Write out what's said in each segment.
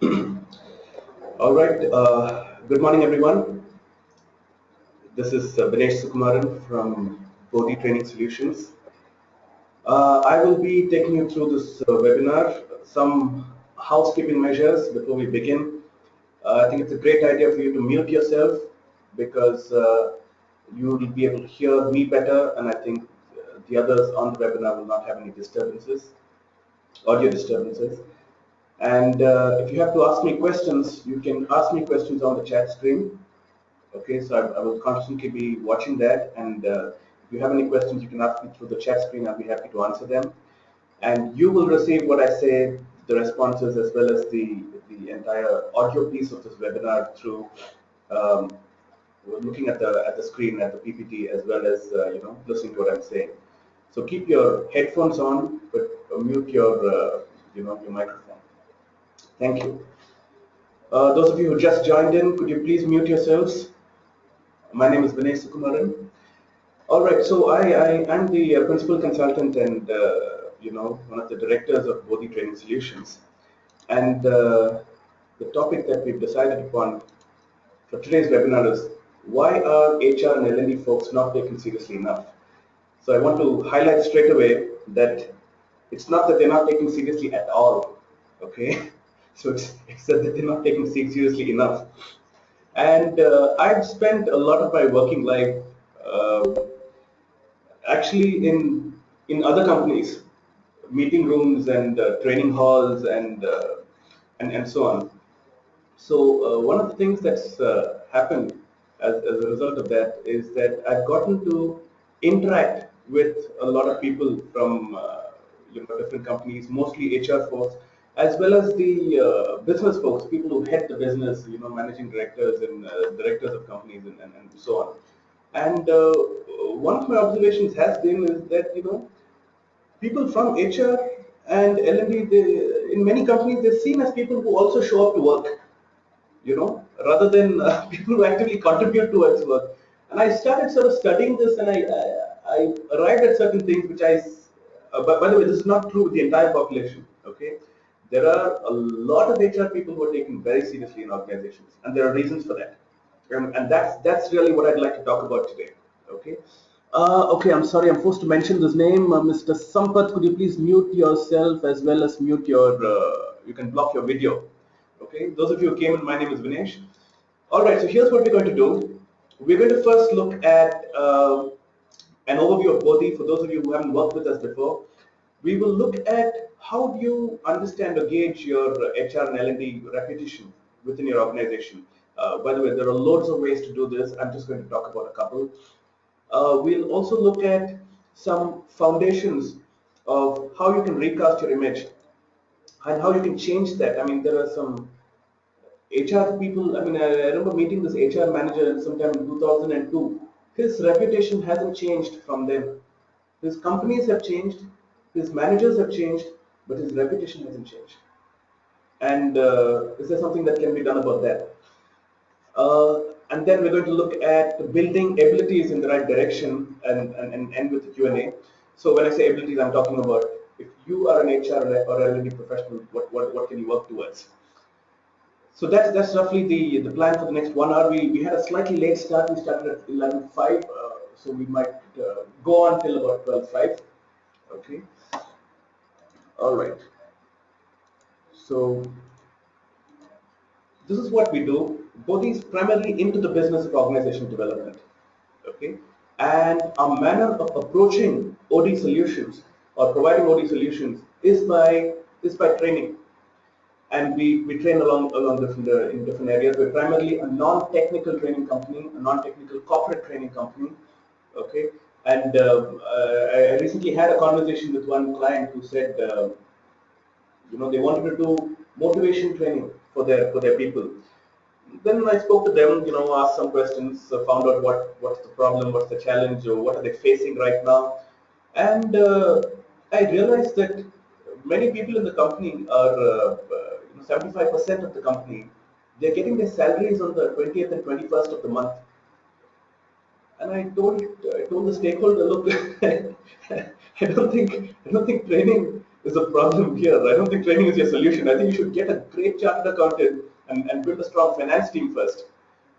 All right. Good morning, everyone. This is Vinesh Sukumaran from Bodhi Training Solutions. I will be taking you through this webinar. Some housekeeping measures before we begin. I think it's a great idea for you to mute yourself because you will be able to hear me better, and I think the others on the webinar will not have any disturbances, audio disturbances. And if you have to ask me questions, you can ask me questions on the chat screen. Okay, so I will constantly be watching that, and if you have any questions, you can ask me through the chat screen. I'll be happy to answer them. And you will receive what I say, the responses, as well as the entire audio piece of this webinar through um, looking at the screen, at the PPT, as well as listening to what I'm saying. So keep your headphones on, but mute your your microphone. Thank you. Those of you who just joined in, could you please mute yourselves? My name is Vinay Sukumaran. All right, so I'm the principal consultant and one of the directors of Bodhi Training Solutions. And the topic that we've decided upon for today's webinar is why are HR and L&D folks not taken seriously enough? So I want to highlight straight away that it's not that they're not taken seriously at all, okay? So it's that they're not taken seriously enough. And I've spent a lot of my working life uh, actually in other companies, meeting rooms and training halls and so on. So one of the things that's happened as a result of that is that I've gotten to interact with a lot of people from different companies, mostly HR folks, as well as the business folks, people who head the business, managing directors and directors of companies and so on. And one of my observations has been is that people from HR and L&D, in many companies, they're seen as people who also show up to work, rather than people who actively contribute towards work. And I started sort of studying this, and I arrived at certain things which by the way, this is not true with the entire population. Okay, there are a lot of HR people who are taken very seriously in organizations, and there are reasons for that. And that's really what I'd like to talk about today. Okay. Okay, I'm sorry, I'm forced to mention this name, Mr. Sampath. Could you please mute yourself as well as mute your? You can block your video. Okay, those of you who came in, my name is Vinesh. All right, so here's what we're going to do. We're going to first look at an overview of Bodhi. For those of you who haven't worked with us before, we will look at how do you understand or gauge your HR and L&D reputation within your organization. By the way, there are loads of ways to do this. I'm just going to talk about a couple. We'll also look at some foundations of how you can recast your image and how you can change that. I mean, there are some HR people. I mean, I remember meeting this HR manager sometime in 2002. His reputation hasn't changed from then. His companies have changed, his managers have changed, but his reputation hasn't changed. And is there something that can be done about that? And then we're going to look at building abilities in the right direction and end with the Q&A. So when I say abilities, I'm talking about if you are an HR or L&D professional, what can you work towards? So that's roughly the plan for the next 1 hour. We had a slightly late start. We started at 11:05, so we might go on till about 12:05. Okay. All right. So this is what we do. Bodhi is primarily into the business of organization development. Okay, and our manner of approaching OD solutions or providing OD solutions is by training, and we train along different in different areas. We're primarily a non-technical training company, a non-technical corporate training company. Okay, and I recently had a conversation with one client who said, they wanted to do motivation training for their people. Then I spoke to them, asked some questions, found out what's the problem, what's the challenge, or what are they facing right now, and I realized that many people in the company are 75% of the company, they're getting their salaries on the 20th and 21st of the month. And I told the stakeholder, look, I don't think training is a problem here. I don't think training is your solution. I think you should get a great chartered accountant and build a strong finance team first,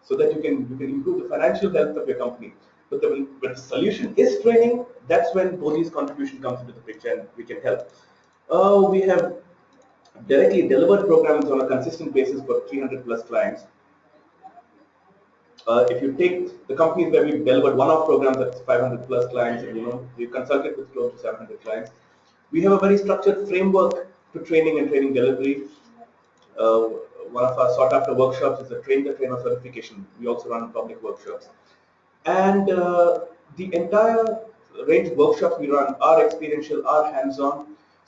so that you can improve the financial health of your company. But the solution is training. That's when Bodhi's contribution comes into the picture, and we can help. We have directly delivered programs on a consistent basis for 300 plus clients. If you take the companies where we've delivered one-off programs, that's 500 plus clients, and we've consulted with close to 700 clients. We have a very structured framework to training and training delivery. Uh, One of our sought-after workshops is the Train the Trainer certification. We also run public workshops, and the entire range of workshops we run are experiential, are hands-on.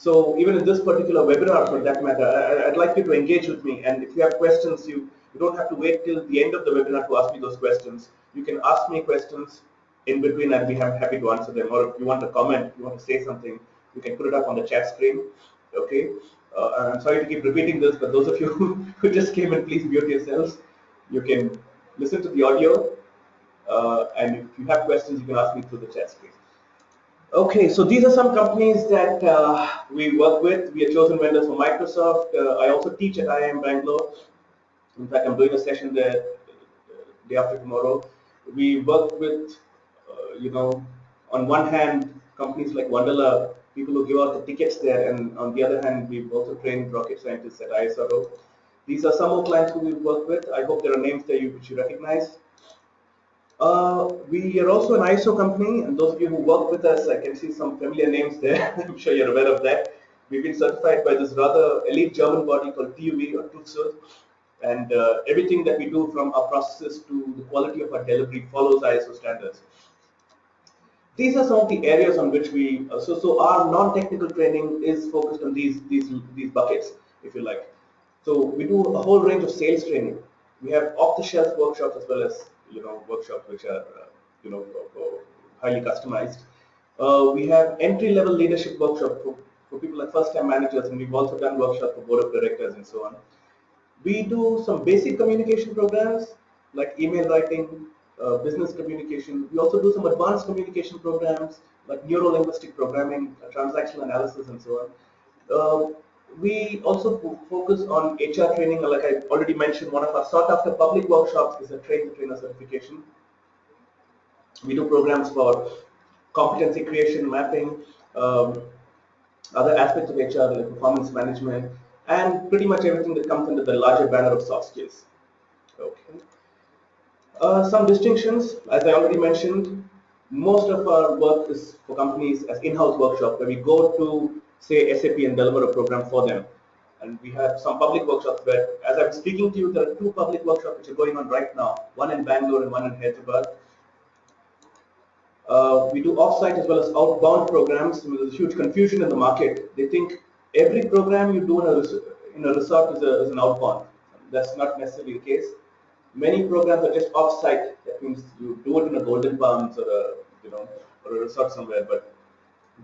So even in this particular webinar, for that matter, I'd like you to engage with me. And if you have questions, you don't have to wait till the end of the webinar to ask me those questions. You can ask me questions in between. I'd be happy to answer them. Or if you want to comment, you want to say something, you can put it up on the chat screen. Okay. I'm sorry to keep repeating this, but those of you who just came in, please mute yourselves. You can listen to the audio, and if you have questions, you can ask me through the chat screen. Okay, so these are some companies that we work with. We are chosen vendors for Microsoft. I also teach at IIM Bangalore. In fact, I'm doing a session there day after tomorrow. We work with, on one hand, companies like Wonderla, people who give out the tickets there, and on the other hand, we've also trained rocket scientists at ISRO. These are some more clients who we work with. I hope there are names there which you recognize. We are also an ISO company, and those of you who work with us, I can see some familiar names there. I'm sure you're aware of that. We've been certified by this rather elite German body called TÜV or TÜV, and everything that we do, from our processes to the quality of our delivery, follows ISO standards. These are some of the areas on which we so our non-technical training is focused on these buckets, if you like. So we do a whole range of sales training. We have off-the-shelf workshops as well as workshops which are highly customized. We have entry-level leadership workshops for people like first-time managers, and we've also done workshops for board of directors and so on. We do some basic communication programs like email writing, business communication. We also do some advanced communication programs like neuro-linguistic programming, transactional analysis, and so on. We also focus on HR training. Like I already mentioned, one of our sought-after public workshops is a Train the Trainer certification. We do programs for competency creation, mapping, other aspects of HR like performance management, and pretty much everything that comes under the larger banner of soft skills. Okay. Some distinctions, as I already mentioned, most of our work is for companies as in-house workshop, where we go to, say, SAP and deliver a program for them. And we have some public workshops where, as I'm speaking to you, there are 2 public workshops which are going on right now, one in Bangalore and one in Hyderabad. We do off-site as well as outbound programs. There's huge confusion in the market. They think every program you do in a resort is an outbound. That's not necessarily the case. Many programs are just off-site. That means you do it in a Golden Palms or a resort somewhere, but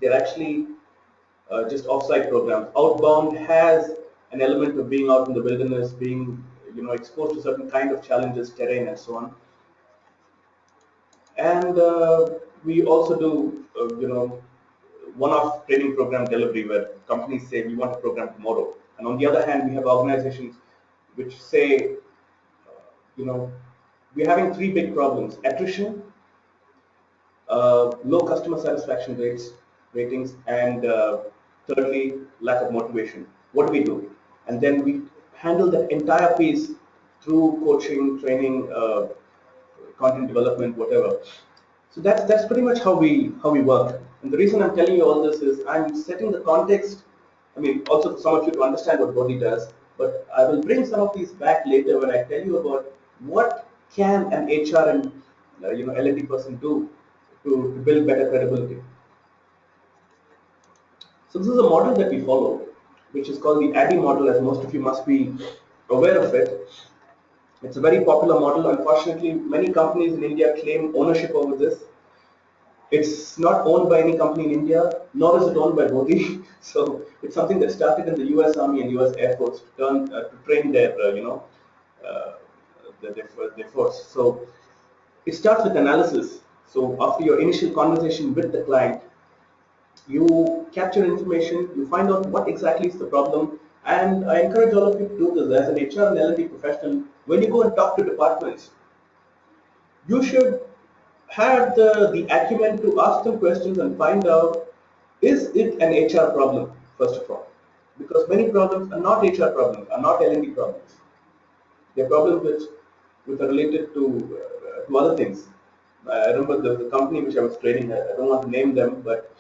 they're actually just off-site programs. Outbound has an element of being out in the wilderness, being exposed to certain kind of challenges, terrain, and so on. And we also do one-off training program delivery, where companies say we want a program tomorrow. And on the other hand, we have organizations which say, we're having 3 big problems: attrition, low customer satisfaction ratings, and thirdly, lack of motivation. What do we do? And then we handle that entire piece through coaching, training, content development, whatever. So that's pretty much how we work. And the reason I'm telling you all this is I'm setting the context. I mean, also for some of you to understand what Bodhi does, but I will bring some of these back later when I tell you about what can an HR and L&D person do to build better credibility. So this is a model that we follow, which is called the ADDIE model, as most of you must be aware of it. It's a very popular model. Unfortunately, many companies in India claim ownership over this. It's not owned by any company in India, nor is it owned by Bodhi. So it's something that started in the U.S. Army and U.S. Air Force to train their, their force. So it starts with analysis. So after your initial conversation with the client, You capture information, you find out what exactly is the problem, and I encourage all of you to do this as an HR and L&D professional. When you go and talk to departments, you should have the acumen to ask them questions and find out, is it an HR problem, first of all? Because many problems are not HR problems, are not L&D problems. They're problems which are related to other things. I remember the company which I was training at, I don't want to name them, but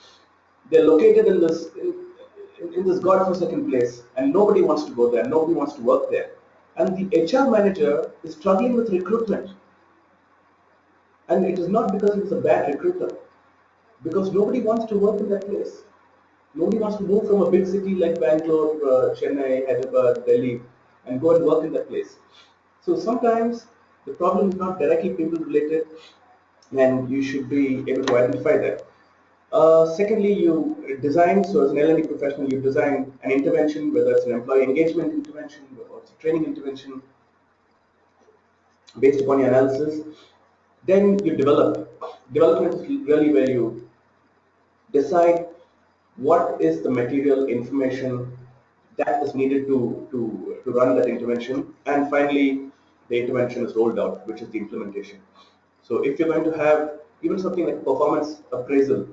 they're located in this godforsaken place, and nobody wants to go there, nobody wants to work there. And the HR manager is struggling with recruitment. And it is not because he was a bad recruiter, because nobody wants to work in that place. Nobody wants to move from a big city like Bangalore, Chennai, Hyderabad, Delhi, and go and work in that place. So sometimes the problem is not directly people related, and you should be able to identify that. Secondly, you design, so as an L&D professional, you design an intervention, whether it's an employee engagement intervention or it's a training intervention based upon your analysis. Then you develop. Development is really where you decide what is the material information that is needed to run that intervention. And finally, the intervention is rolled out, which is the implementation. So if you're going to have even something like performance appraisal,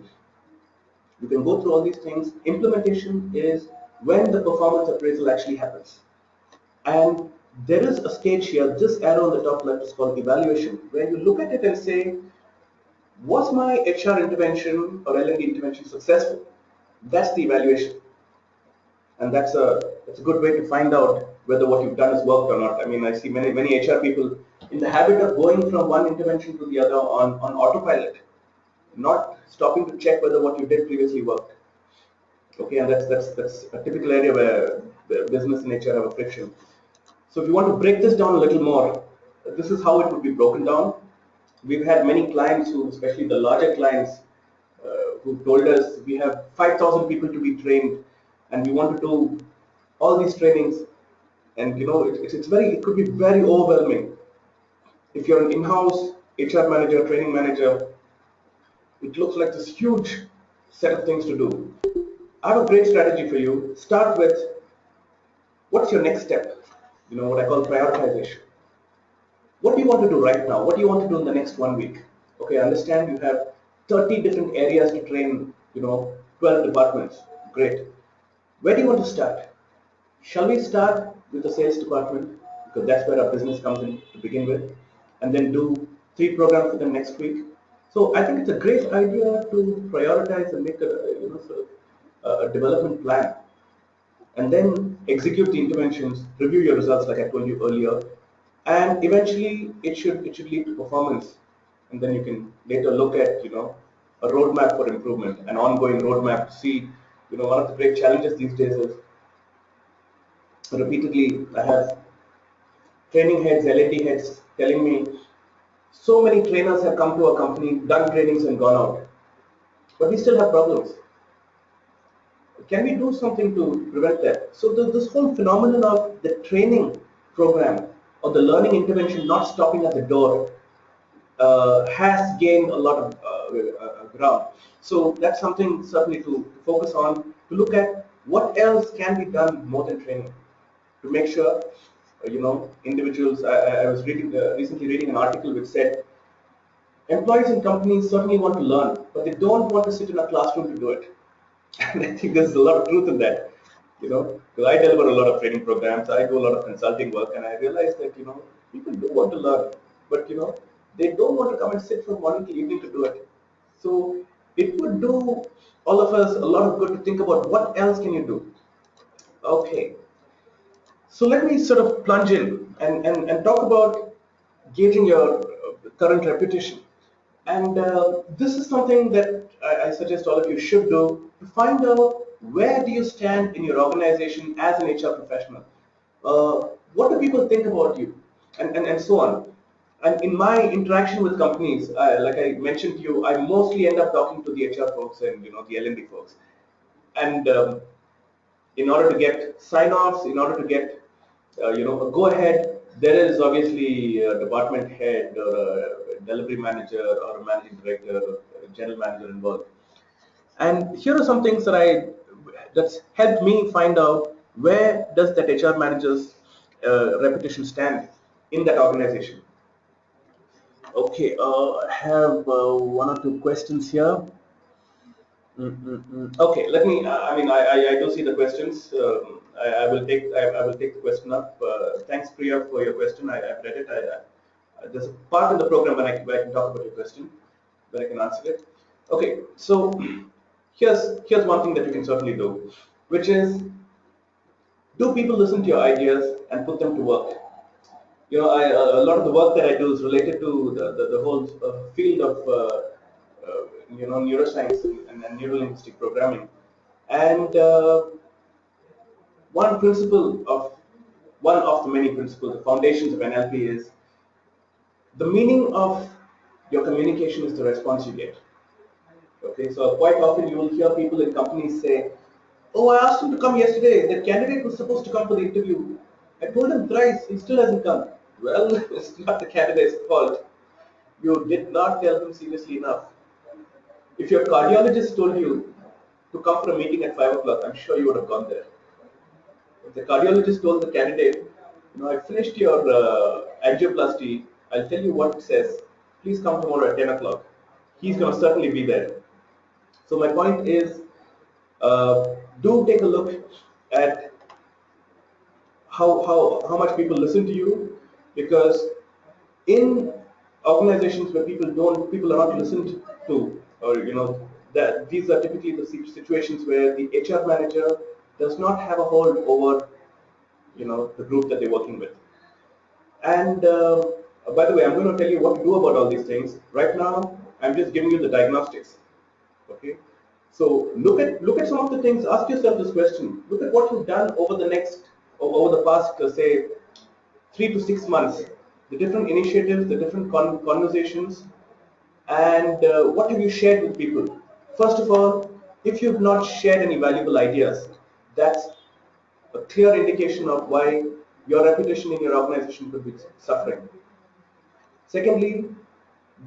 you can go through all these things. Implementation is when the performance appraisal actually happens. And there is a stage here, this arrow on the top left is called evaluation, where you look at it and say, was my HR intervention or L&D intervention successful? That's the evaluation. And that's a good way to find out whether what you've done has worked or not. I mean, I see many HR people in the habit of going from one intervention to the other on autopilot, not stopping to check whether what you did previously worked. Okay, and that's a typical area where the business and HR have a friction. So if you want to break this down a little more, this is how it would be broken down. We've had many clients who, especially the larger clients, who told us we have 5,000 people to be trained, and we want to do all these trainings, and it could be very overwhelming. If you're an in-house HR manager, training manager, it looks like this huge set of things to do. I have a great strategy for you. Start with what's your next step? What I call prioritization. What do you want to do right now? What do you want to do in the next 1 week? Okay, I understand you have 30 different areas to train, 12 departments. Great. Where do you want to start? Shall we start with the sales department? Because that's where our business comes in to begin with. And then do 3 programs for the next week. So I think it's a great idea to prioritize and make a development plan, and then execute the interventions, review your results like I told you earlier, and eventually it should lead to performance, and then you can later look at a roadmap for improvement, an ongoing roadmap to see. One of the great challenges these days is repeatedly I have training heads, L&D heads telling me so many trainers have come to our company, done trainings and gone out, but we still have problems. Can we do something to prevent that? So this whole phenomenon of the training program or the learning intervention not stopping at the door has gained a lot of ground. So that's something certainly to focus on, to look at what else can be done more than training to make sure, individuals. I was recently reading an article which said employees in companies certainly want to learn, but they don't want to sit in a classroom to do it. And I think there's a lot of truth in that, because I deliver a lot of training programs, I do a lot of consulting work, and I realize that, people do want to learn, but, they don't want to come and sit from morning till evening to do it. So it would do all of us a lot of good to think about what else can you do. Okay, so let me sort of plunge in and talk about gauging your current reputation. And this is something that I suggest all of you should do to find out where do you stand in your organization as an HR professional. What do people think about you, and so on. And in my interaction with companies, like I mentioned to you, I mostly end up talking to the HR folks and the L&D folks. And in order to get sign-offs, in order to get a go-ahead, there is obviously a department head or a delivery manager or a managing director or a general manager involved. And here are some things that's helped me find out where does that HR manager's reputation stand in that organization. Okay, I have one or two questions here. Okay, let me. I mean, I do see the questions. I will take the question up. Thanks, Priya, for your question. I've read it. There's a part in the program where I can talk about your question, where I can answer it. Okay, so here's one thing that you can certainly do, which is, do people listen to your ideas and put them to work? You know, a lot of the work that I do is related to the whole field of neuroscience and neurolinguistic programming. And one principle of one of the many principles, the foundations of NLP is the meaning of your communication is the response you get. Okay, so quite often you will hear people in companies say, "Oh, I asked him to come yesterday. That candidate was supposed to come for the interview. I told him thrice. He still hasn't come." Well, it's not the candidate's fault. You did not tell him seriously enough. If your cardiologist told you to come for a meeting at 5 o'clock, I'm sure you would have gone there. If the cardiologist told the candidate, I finished your angioplasty, I'll tell you what it says. Please come tomorrow at 10 o'clock. He's going to certainly be there. So my point is, do take a look at how much people listen to you, because in organizations where people are not listened to, or that these are typically the situations where the HR manager does not have a hold over the group that they're working with. And by the way, I'm going to tell you what to do about all these things. Right now, I'm just giving you the diagnostics. Okay, so look at some of the things. Ask yourself this question. Look at what you've done over the past say 3 to 6 months. The different initiatives, the different conversations, and what have you shared with people. First of all, if you've not shared any valuable ideas, that's a clear indication of why your reputation in your organization could be suffering. Secondly,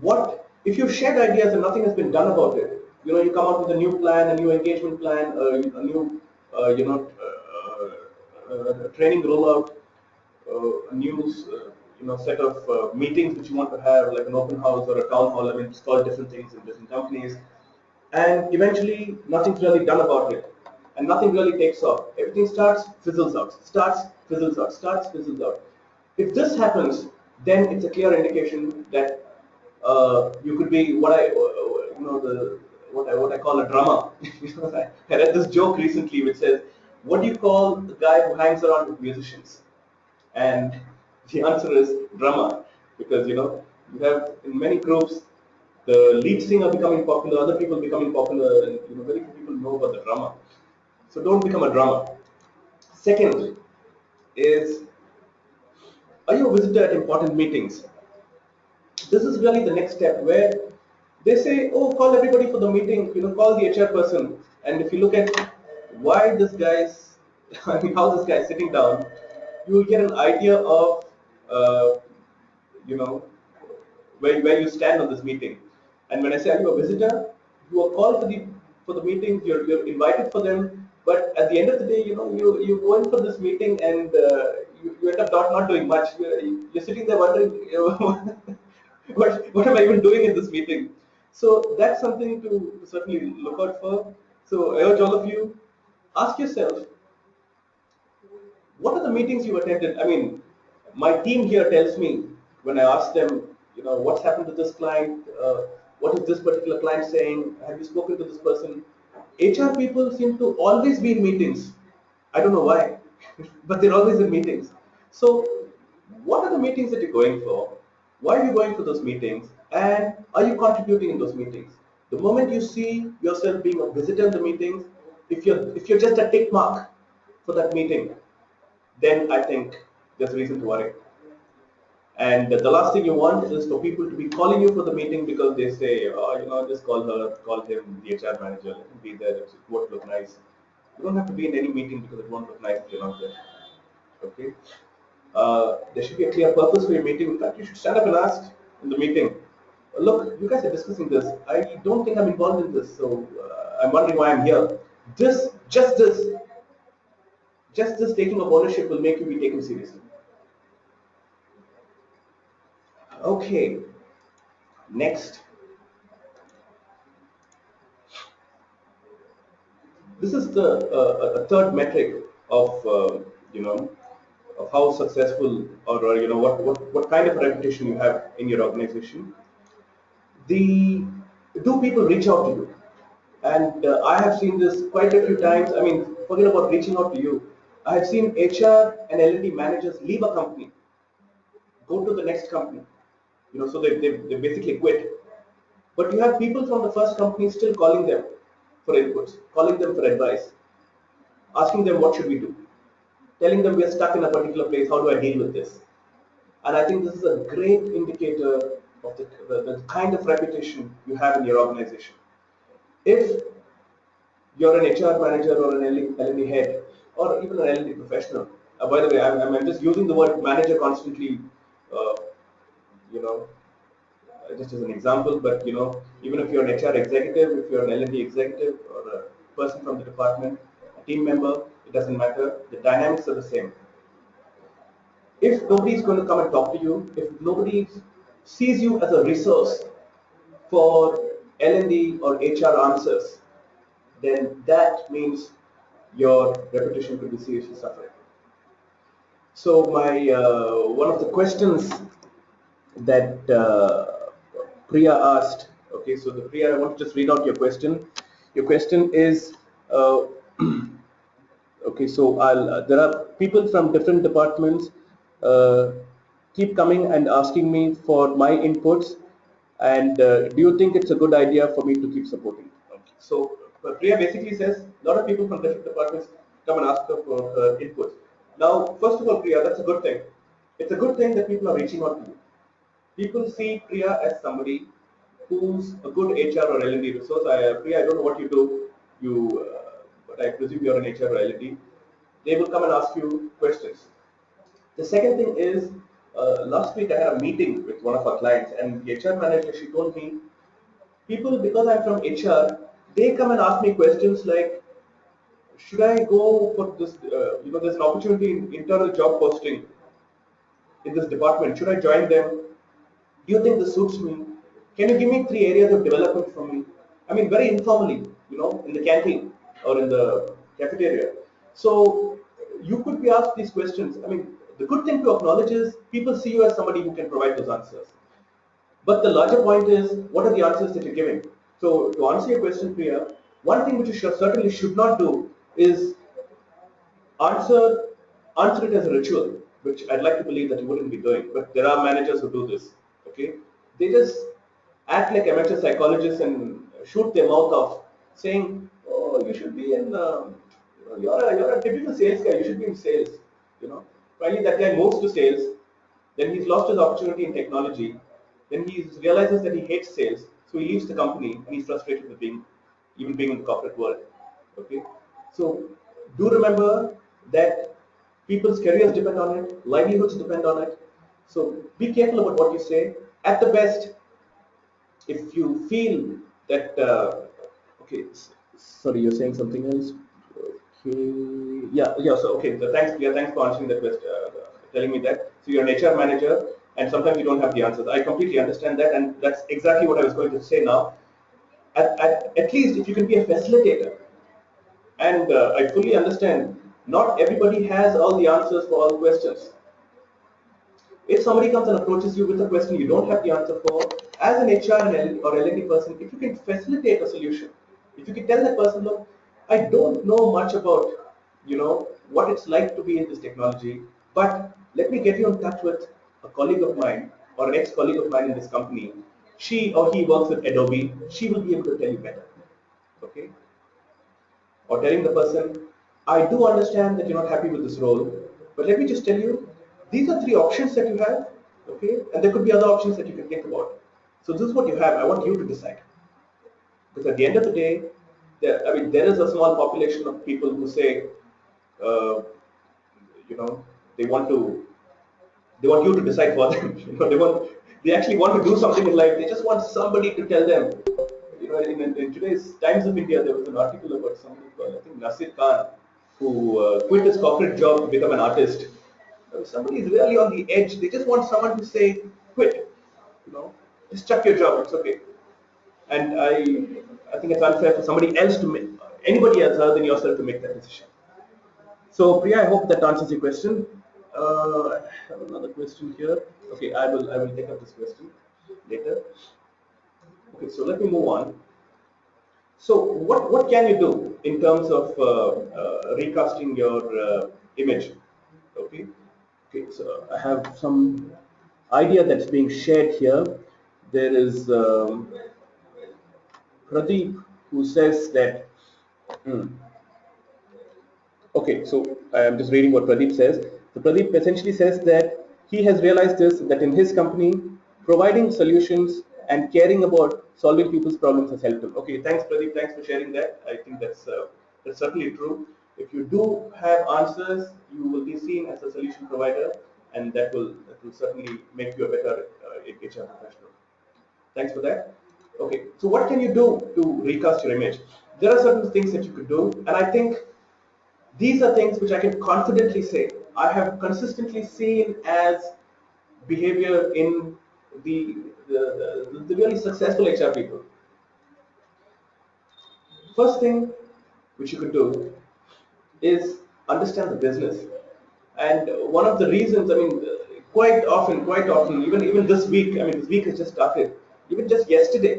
what if you've shared ideas and nothing has been done about it? You come out with a new plan, a new engagement plan, a new training rollout, a new set of meetings which you want to have, like an open house or a town hall. I mean, it's called different things in different companies, and eventually nothing's really done about it, and nothing really takes off. Everything fizzles out, fizzles out, fizzles out. If this happens, then it's a clear indication that you could be what I call a drummer. I read this joke recently which says, "What do you call the guy who hangs around with musicians?" And the answer is drummer, because you have in many groups the lead singer becoming popular, other people becoming popular, and very few people know about the drummer. So don't become a drummer. Second is, are you a visitor at important meetings? This is really the next step where they say, "Oh, call everybody for the meeting. Call the HR person." And if you look at why this guy's, I mean, how this guy is sitting down, you will get an idea of, you know, where you stand on this meeting. And when I say, are you a visitor? You are called for the meeting. You're invited for them. But at the end of the day, you go in for this meeting, and you end up not doing much. You're sitting there wondering, what am I even doing in this meeting? So that's something to certainly look out for. So I urge all of you, ask yourself, what are the meetings you attended? I mean, my team here tells me when I ask them, what's happened to this client? What is this particular client saying? Have you spoken to this person? HR people seem to always be in meetings. I don't know why, but they're always in meetings. So, what are the meetings that you're going for? Why are you going for those meetings? And are you contributing in those meetings? The moment you see yourself being a visitor in the meetings, if you're just a tick mark for that meeting, then I think there's reason to worry. And the last thing you want is for people to be calling you for the meeting because they say, "Oh, just call her, call him, the HR manager, let him be there, it won't look nice." You don't have to be in any meeting because it won't look nice if you're not there. Okay? There should be a clear purpose for your meeting. In fact, you should stand up and ask in the meeting, "Look, you guys are discussing this. I don't think I'm involved in this. So I'm wondering why I'm here. This, just this taking of ownership will make you be taken seriously. Okay, next. This is the a third metric of you know of how successful, or what kind of reputation you have in your organization. The Do people reach out to you? And I have seen this quite a few times. I mean, forget about reaching out to you. I have seen HR and L&D managers leave a company, go to the next company, so they basically quit. But you have people from the first company still calling them for inputs, calling them for advice, asking them what should we do, telling them we are stuck in a particular place, how do I deal with this? And I think this is a great indicator of the kind of reputation you have in your organization. If you're an HR manager or an L&D head or even an L&D professional, by the way, I'm just using the word manager constantly, uh, you know, just as an example, but even if you're an HR executive, if you're an L&D executive or a person from the department, a team member, it doesn't matter. The dynamics are the same. If nobody is going to come and talk to you, if nobody sees you as a resource for L&D or HR answers, then that means your reputation could be seriously suffering. So my one of the questions that Priya asked. Okay, so the Priya, I want to just read out your question. Your question is, okay, so there are people from different departments uh, keep coming and asking me for my inputs, and do you think it's a good idea for me to keep supporting? Okay. So Priya basically says a lot of people from different departments come and ask her for inputs. Now, first of all, Priya, that's a good thing. It's a good thing that people are reaching out to you. People see Priya as somebody who's a good HR or L&D resource. Priya, I don't know what you do, but I presume you're an HR or L&D. They will come and ask you questions. The second thing is, last week I had a meeting with one of our clients, and the HR manager, she told me, people, because I'm from HR, they come and ask me questions like, should I go for this, there's an opportunity in internal job posting in this department. Should I join them? Do you think this suits me? Can you give me 3 areas of development for me? I mean, very informally, in the canteen or in the cafeteria. So you could be asked these questions. I mean, the good thing to acknowledge is people see you as somebody who can provide those answers. But the larger point is, what are the answers that you're giving? So to answer your question, Priya, one thing which you certainly should not do is answer answer it as a ritual, which I'd like to believe that you wouldn't be doing. But there are managers who do this. Okay, they just act like amateur psychologists and shoot their mouth off, saying, "Oh, you should be in. You're a typical sales guy. You should be in sales." Finally, that guy moves to sales. Then he's lost his opportunity in technology. Then he realizes that he hates sales, so he leaves the company and he's frustrated with being in the corporate world. Okay, so do remember that people's careers depend on it, livelihoods depend on it. So be careful about what you say. At the best, if you feel that, okay, sorry, you're saying something else. Okay, yeah. So okay, thanks, Priya. Thanks for answering that question, telling me that. So you're an HR manager, and sometimes you don't have the answers. I completely understand that, and that's exactly what I was going to say now. At least if you can be a facilitator, and I fully understand, not everybody has all the answers for all questions. If somebody comes and approaches you with a question you don't have the answer for, as an HR or L&D person, if you can facilitate a solution, if you can tell that person, look, I don't know much about, what it's like to be in this technology, but let me get you in touch with a colleague of mine or an ex-colleague of mine in this company. She or he works with Adobe. She will be able to tell you better. Okay? Or telling the person, I do understand that you're not happy with this role, but let me just tell you, these are 3 options that you have, okay? And there could be other options that you can think about. So this is what you have. I want you to decide. Because at the end of the day, there is a small population of people who say, uh, you know, they want to, they want you to decide for them. They actually want to do something in life. They just want somebody to tell them, in today's Times of India, there was an article about somebody called, I think, Nasir Khan, who quit his corporate job to become an artist. Somebody is really on the edge. They just want someone to say, quit. Just chuck your job. It's okay. And I think it's unfair for somebody else to make, anybody else other than yourself to make that decision. So Priya, I hope that answers your question. I have another question here. Okay, I will take up this question later. Okay, so let me move on. So what can you do in terms of recasting your image? Okay, okay. So I have some idea that's being shared here. There is Pradeep who says that. Hmm, okay, so I am just reading what Pradeep says. So Pradeep essentially says that he has realized this, that in his company, providing solutions and caring about solving people's problems has helped him. Okay, thanks Pradeep, thanks for sharing that. I think that's certainly true. If you do have answers, you will be seen as a solution provider, and that will certainly make you a better HR professional. Thanks for that. Okay, so what can you do to recast your image? There are certain things that you could do, and I think these are things which I can confidently say I have consistently seen as behavior in the really successful HR people. First thing which you could do is understand the business. And one of the reasons, I mean, quite often, even this week, I mean, this week has just started. Even just yesterday,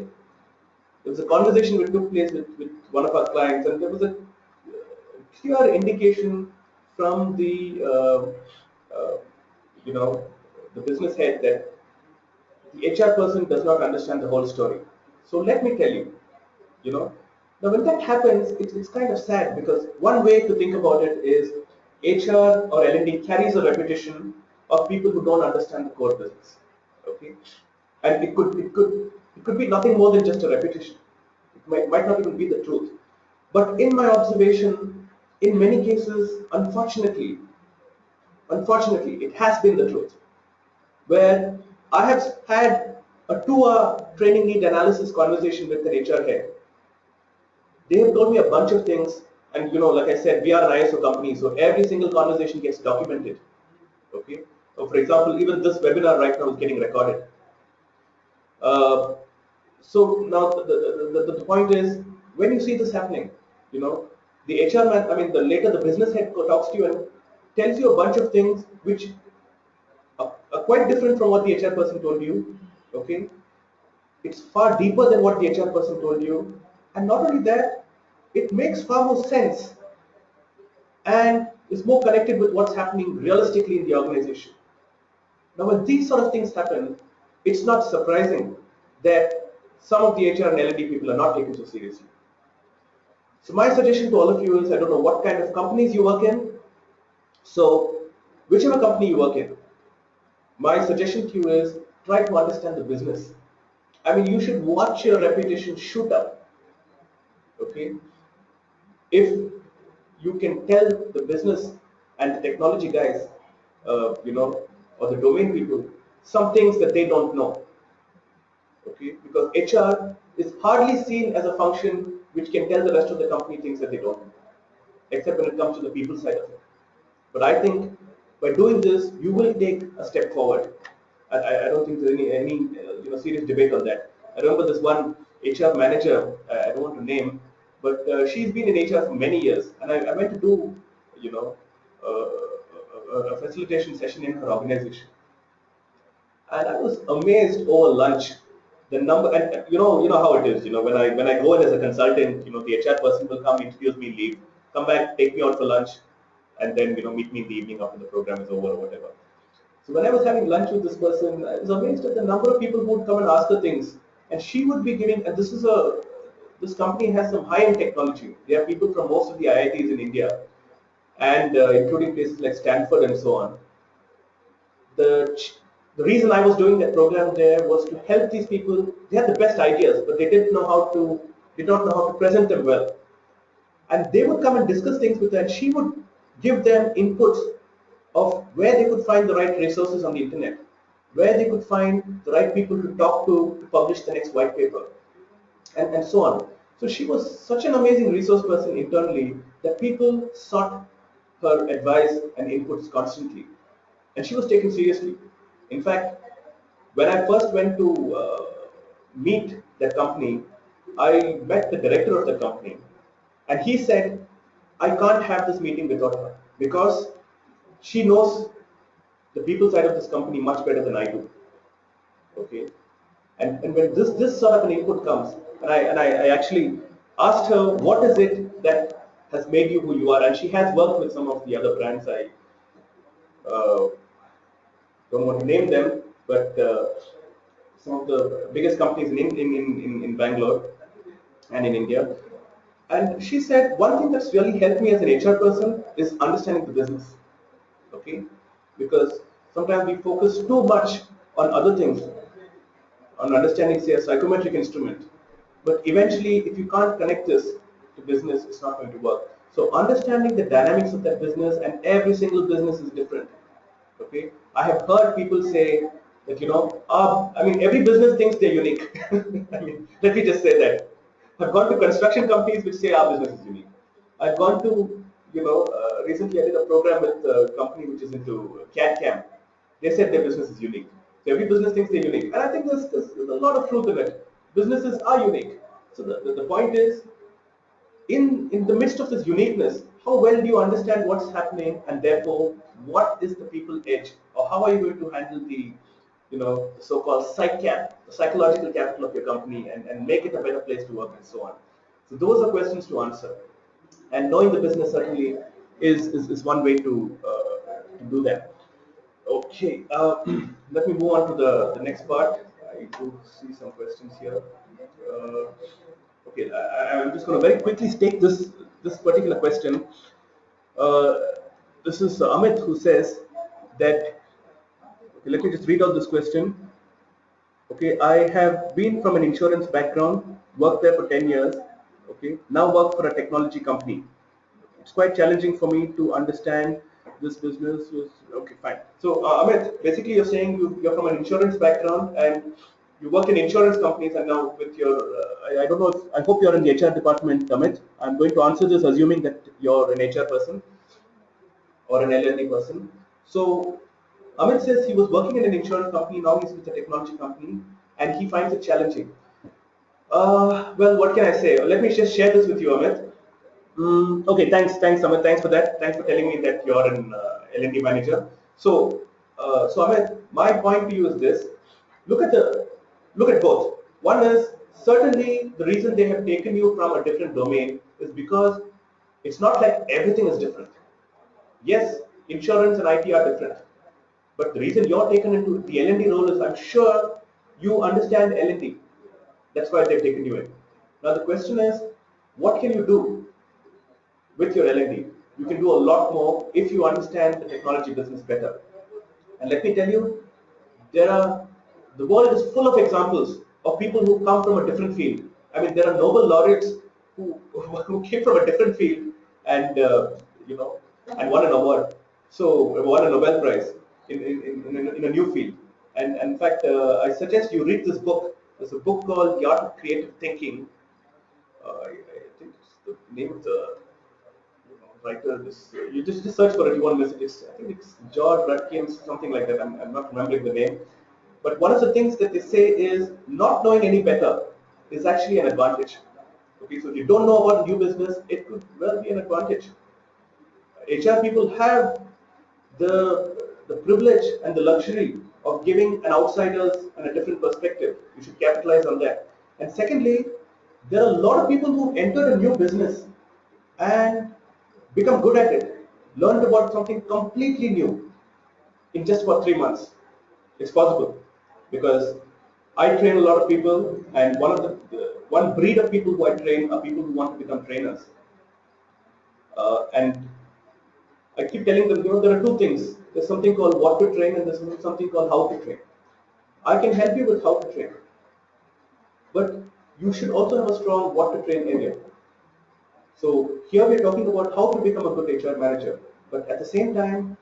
there was a conversation which took place with one of our clients, and there was a clear indication from uh, you know, the business head that the HR person does not understand the whole story. So let me tell you, you know, now when that happens, it's kind of sad because one way to think about it is HR or L&D carries a reputation of people who don't understand the core business. Okay, and it could be nothing more than just a reputation. It might not even be the truth. But in my observation, in many cases, unfortunately, it has been the truth. Where I have had a 2-hour training need analysis conversation with an HR head. They have told me a bunch of things, and like I said, we are an ISO company, so every single conversation gets documented. Okay. So for example, even this webinar right now is getting recorded. Uh, so now the point is, when you see this happening, you know, the HR man, I mean, the later the business head talks to you and tells you a bunch of things which are quite different from what the HR person told you. Okay, it's far deeper than what the HR person told you, and not only that, it makes far more sense and is more connected with what's happening realistically in the organization. Now, when these sort of things happen, it's not surprising that some of the HR and L&D people are not taken so seriously. So my suggestion to all of you is, I don't know what kind of companies you work in. So whichever company you work in, my suggestion to you is try to understand the business. I mean, you should watch your reputation shoot up. Okay, if you can tell the business and the technology guys, or the domain people, some things that they don't know. Okay, because HR is hardly seen as a function which can tell the rest of the company things that they don't know, except when it comes to the people side of it. But I think by doing this, you will take a step forward. I don't think there's any serious debate on that. I remember this one HR manager, I don't want to name, but she's been in HR for many years, and I went to do you know a facilitation session in her organization, and I was amazed over lunch. The number, and you know how it is. When I go in as a consultant, the HR person will come, introduce me, leave, come back, take me out for lunch, and then meet me in the evening after the program is over or whatever. So when I was having lunch with this person, I was amazed at the number of people who would come and ask her things, and she would be giving. And this company has some high-end technology. They have people from most of the IITs in India, and including places like Stanford and so on. The reason I was doing that program there was to help these people. They had the best ideas, but they did not know how to present them well. And they would come and discuss things with her, and she would give them inputs of where they could find the right resources on the internet, where they could find the right people to talk to publish the next white paper. and so on. So she was such an amazing resource person internally that people sought her advice and inputs constantly, and she was taken seriously. In fact, when I first went to meet that company, I met the director of the company, and he said, "I can't have this meeting without her because she knows the people side of this company much better than I do." Okay, and when this sort of an input comes, and I actually asked her, what is it that has made you who you are, and she has worked with some of the other brands. I uh, don't want to name them, but some of the biggest companies in Bangalore and in India. And she said, one thing that's really helped me as an HR person is understanding the business. Okay, because sometimes we focus too much on other things, on understanding, say, a psychometric instrument. But eventually, if you can't connect this to business, it's not going to work. So understanding the dynamics of that business, and every single business is different. Okay, I have heard people say that, I mean, every business thinks they're unique. I mean, let me just say that. I've gone to construction companies which say our business is unique. I've gone to, recently I did a program with a company which is into CAD CAM. They said their business is unique. So every business thinks they're unique. And I think there's a lot of truth in it. Businesses are unique. So the point is, in the midst of this uniqueness, how well do you understand what's happening, and therefore what is the people edge, or how are you going to handle the so-called psych cap, the psychological capital of your company, and make it a better place to work, and so on. So those are questions to answer, and knowing the business certainly is one way to do that. Okay, let me move on to the next part. I do see some questions here. Okay, I'm just going to very quickly take this particular question. Uh, this is Amit who says that. Okay, let me just read out this question. Okay, I have been from an insurance background, worked there for 10 years. Okay, now work for a technology company. It's quite challenging for me to understand this business. Okay, fine. So, Amit, basically you're saying you're from an insurance background and you work in insurance companies, and now with your, I don't know if, I hope you're in the HR department, Amit. I'm going to answer this assuming that you're an HR person or an L&D person. So Amit says he was working in an insurance company, now he's with a technology company, and he finds it challenging. Well, what can I say? Let me just share this with you, Amit. Okay, thanks, Amit. Thanks for that. Thanks for telling me that you're an L&D manager. So Amit, my point to you is this: look at the look at both. One is certainly the reason they have taken you from a different domain is because it's not like everything is different. Yes, insurance and IT are different, but the reason you're taken into the L&D role is I'm sure you understand L&D. That's why they've taken you in. Now the question is, what can you do with your L&D? You can do a lot more if you understand the technology business better. And let me tell you, there are the world is full of examples of people who come from a different field. I mean, there are Nobel laureates who who came from a different field and you know and won an award. So won a Nobel Prize in a new field. And in fact, I suggest you read this book. There's a book called The Art of Creative Thinking. I think it's the name of the writer. This you just search for it. You won't miss it. I think it's George Rutkin, something like that. I'm not remembering the name. But one of the things that they say is not knowing any better is actually an advantage. Okay, so if you don't know about a new business, it could well be an advantage. HR people have the privilege and the luxury of giving an outsiders and a different perspective. You should capitalize on that. And secondly, there are a lot of people who enter a new business and become good at it, learned about something completely new in just for 3 months. It's possible because I train a lot of people, and one breed of people who I train are people who want to become trainers. And I keep telling them, there are two things. There's something called what to train, and there's something called how to train. I can help you with how to train, but you should also have a strong what to train area. So here we're talking about how to become a good HR manager, but at the same time,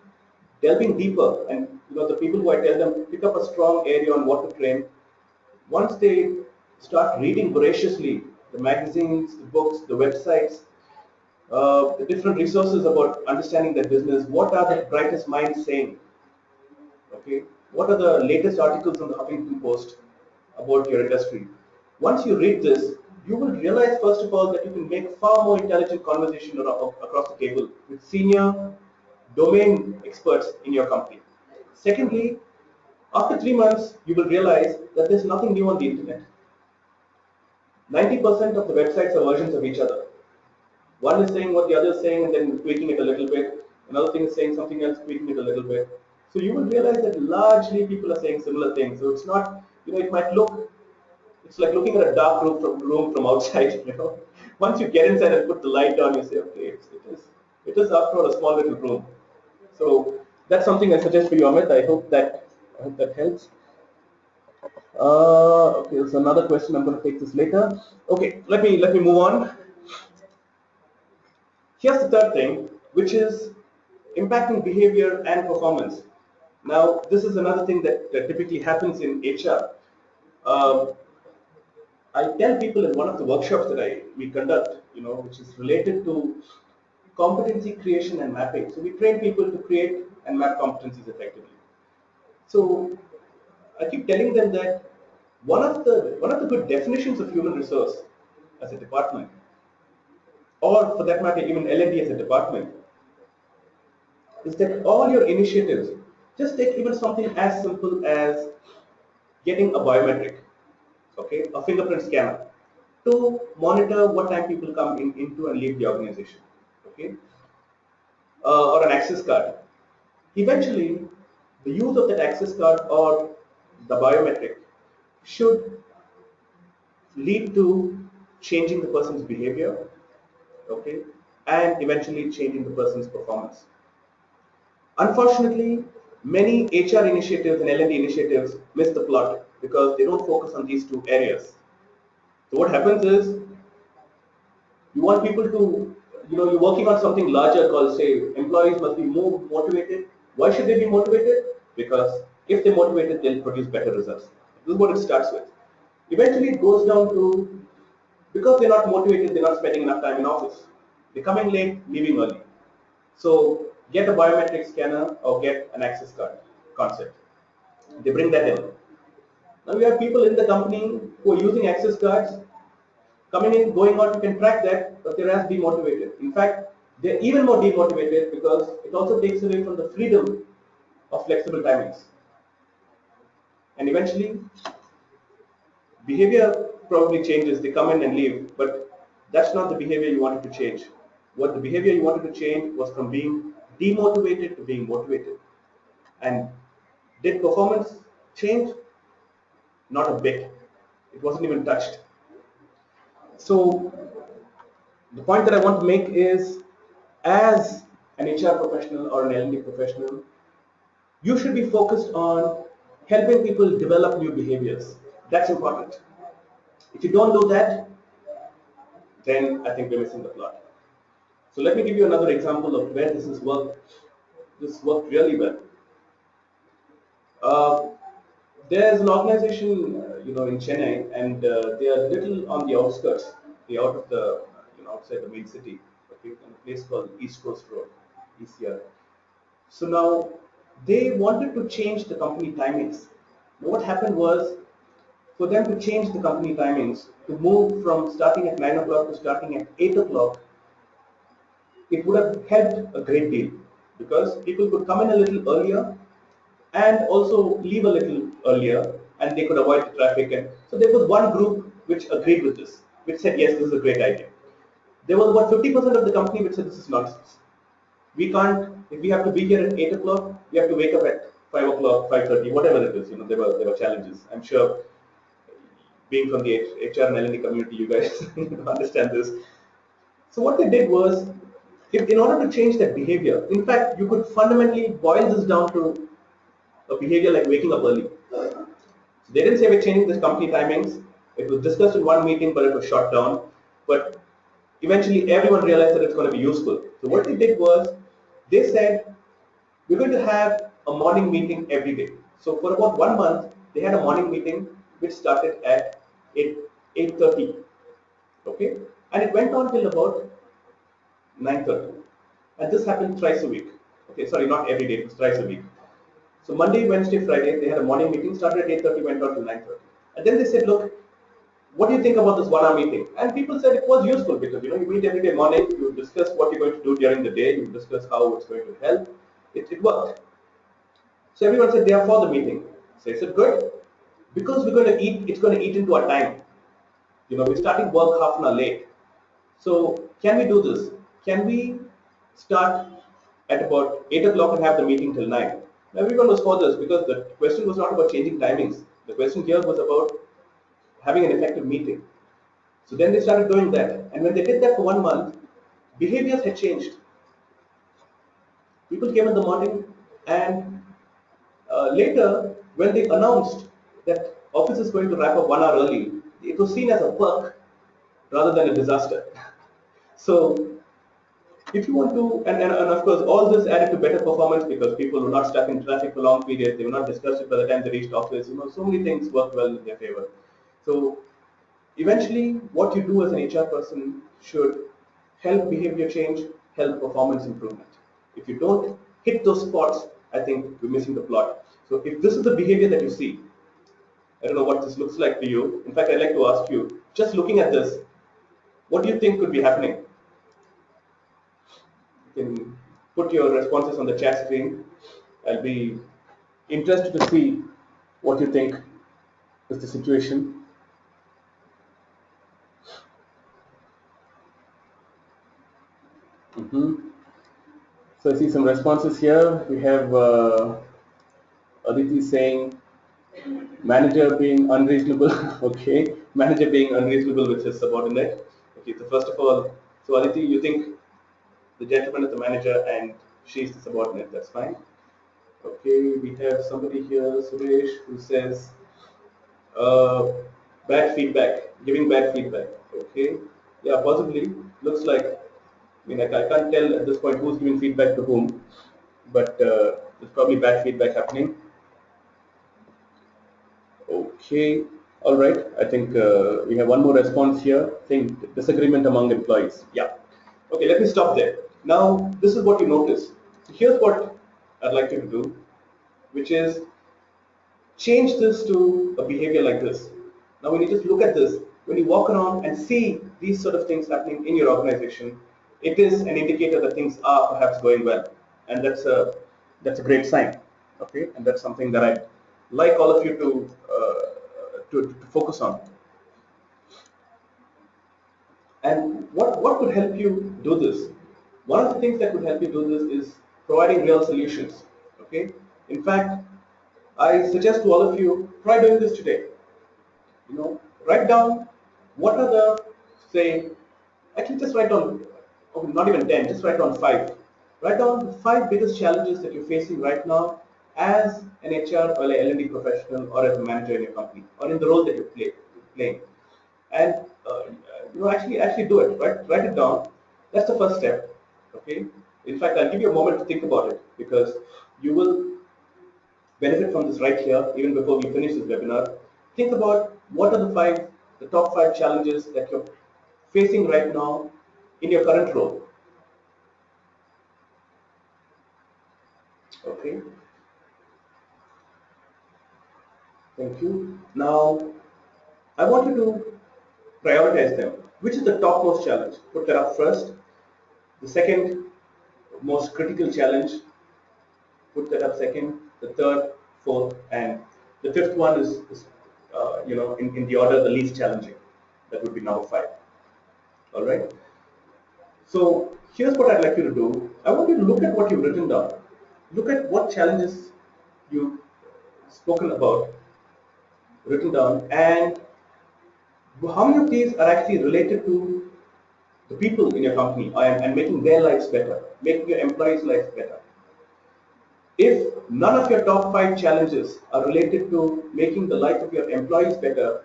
delving deeper, and the people who I tell them pick up a strong area on what to train. Once they start reading voraciously the magazines, the books, the websites, the different resources about understanding their business. What are the brightest minds saying? Okay, what are the latest articles on the Huffington Post about your industry? Once you read this, you will realize first of all that you can make far more intelligent conversation across the table with senior domain experts in your company. Secondly, after 3 months, you will realize that there's nothing new on the internet. 90% of the websites are versions of each other. One is saying what the other is saying and then tweaking it a little bit. Another thing is saying something else, tweaking it a little bit. So you will realize that largely people are saying similar things. So it's not, it might look, it's like looking at a dark room from outside. Once you get inside and put the light on, you say, okay, it is after all a small little room. So that's something I suggest for you, Amit. I hope that helps. Okay, there's another question. I'm going to take this later. Okay, let me move on. Here's the third thing, which is impacting behavior and performance. Now, this is another thing that typically happens in HR. Um, I tell people in one of the workshops that we conduct, which is related to competency creation and mapping. So we train people to create and map competencies effectively. So I keep telling them that one of the good definitions of human resource as a department, or for that matter, even L&D as a department, is that all your initiatives, just take even something as simple as getting a biometric, okay, a fingerprint scanner, to monitor what time people come into and leave the organization, okay, or an access card. Eventually, the use of that access card or the biometric should lead to changing the person's behavior, okay, and eventually changing the person's performance. Unfortunately, many HR initiatives and L&D initiatives miss the plot because they don't focus on these two areas. So what happens is you want people to, you're working on something larger called, say, employees must be more motivated. Why should they be motivated? Because if they're motivated, they'll produce better results. This is what it starts with. Eventually, it goes down to because they're not motivated, they're not spending enough time in office. They're coming late, leaving early. So get a biometric scanner or get an access card concept. They bring that in. Now we have people in the company who are using access cards, coming in, going out, you can track that, but they're as demotivated. In fact, they're even more demotivated because it also takes away from the freedom of flexible timings. And eventually, behavior probably changes, they come in and leave, but that's not the behavior you wanted to change. What the behavior you wanted to change was from being demotivated to being motivated. And did performance change? Not a bit. It wasn't even touched. So the point that I want to make is, as an HR professional or an L&D professional, you should be focused on helping people develop new behaviors. That's important. If you don't do that, then I think we're missing the plot. So let me give you another example of where this has worked. This worked really well. Uh, there's an organization, in Chennai, and they are little on the outskirts. They're out of the, outside the main city, okay, in a place called East Coast Road, ECR. So now they wanted to change the company timings. Now what happened was, for them to change the company timings, to move from starting at 9 o'clock to starting at 8 o'clock, it would have helped a great deal because people could come in a little earlier and also leave a little earlier and they could avoid the traffic. And so there was one group which agreed with this, which said, yes, this is a great idea. There was about 50% of the company which said this is nonsense. We can't, if we have to be here at 8 o'clock, we have to wake up at 5 o'clock, 5:30, whatever it is. There were challenges. I'm sure being from the HR and L&D community, you guys understand this. So what they did was, if in order to change that behavior, in fact, you could fundamentally boil this down to a behavior like waking up early. So they didn't say we're changing the company timings. It was discussed in one meeting, but it was shot down. But eventually, everyone realized that it's going to be useful. So what they did was, they said we're going to have a morning meeting every day. So for about 1 month, they had a morning meeting which started at 8 8:30. Okay, and it went on till about 9:30, and this happened thrice a week. Okay, sorry, not every day, it was thrice a week. So Monday, Wednesday, Friday, they had a morning meeting, started at 8:30, went on till 9:30. And then they said, look, what do you think about this 1 hour meeting? And people said it was useful because you meet every day morning, you discuss what you're going to do during the day, you discuss how it's going to help. It worked. So everyone said they are for the meeting. So I said, good, because we're going to eat, it's going to eat into our time. We're starting work half an hour late. So can we do this? Can we start at about 8 o'clock and have the meeting till 9? Everyone was for this because the question was not about changing timings. The question here was about having an effective meeting. So then they started doing that. And when they did that for 1 month, behaviors had changed. People came in the morning, and later, when they announced that office is going to wrap up 1 hour early, it was seen as a perk rather than a disaster. So if you want to, and of course, all this added to better performance because people were not stuck in traffic for long periods, they were not discussed by the time they reached office, so many things worked well in their favor. So eventually, what you do as an HR person should help behavior change, help performance improvement. If you don't hit those spots, I think we're missing the plot. So if this is the behavior that you see, I don't know what this looks like for you. In fact, I'd like to ask you, just looking at this, what do you think could be happening? You can put your responses on the chat screen. I'll be interested to see what you think is the situation. So I see some responses here. We have Aditi saying manager being unreasonable. Okay, manager being unreasonable with his subordinate. Okay, so first of all, so Aditi, you think the gentleman is the manager and she's the subordinate. That's fine. Okay, we have somebody here, Suresh, who says uh, bad feedback, giving bad feedback. Okay, yeah, possibly. Looks like. I can't tell at this point who's giving feedback to whom, but there's probably bad feedback happening. Okay, all right. I think we have one more response here. Think disagreement among employees. Yeah. Okay, let me stop there. Now, this is what you notice. Here's what I'd like you to do, which is change this to a behavior like this. Now, when you just look at this, when you walk around and see these sort of things happening in your organization, it is an indicator that things are perhaps going well, and that's a great sign. Okay, and that's something that I'd like all of you to focus on. And what could help you do this? One of the things that could help you do this is providing real solutions. Okay, in fact, I suggest to all of you try doing this today. Write down what are the, say, actually just write down, okay, not even 10, just write down 5. Write down the 5 biggest challenges that you're facing right now as an HR or an L&D professional or as a manager in your company or in the role that you're playing. And actually do it. Write it down. That's the first step. Okay. In fact, I'll give you a moment to think about it because you will benefit from this right here, even before we finish this webinar. Think about what are the top 5 challenges that you're facing right now in your current role. Okay. Thank you. Now, I want you to prioritize them. Which is the topmost challenge? Put that up first. The second most critical challenge, put that up second. The third, fourth, and the fifth one is in the order the least challenging. That would be number 5. All right. So here's what I'd like you to do. I want you to look at what you've written down. Look at what challenges you've spoken about, written down, and how many of these are actually related to the people in your company and making their lives better, making your employees' lives better. If none of your top 5 challenges are related to making the life of your employees better,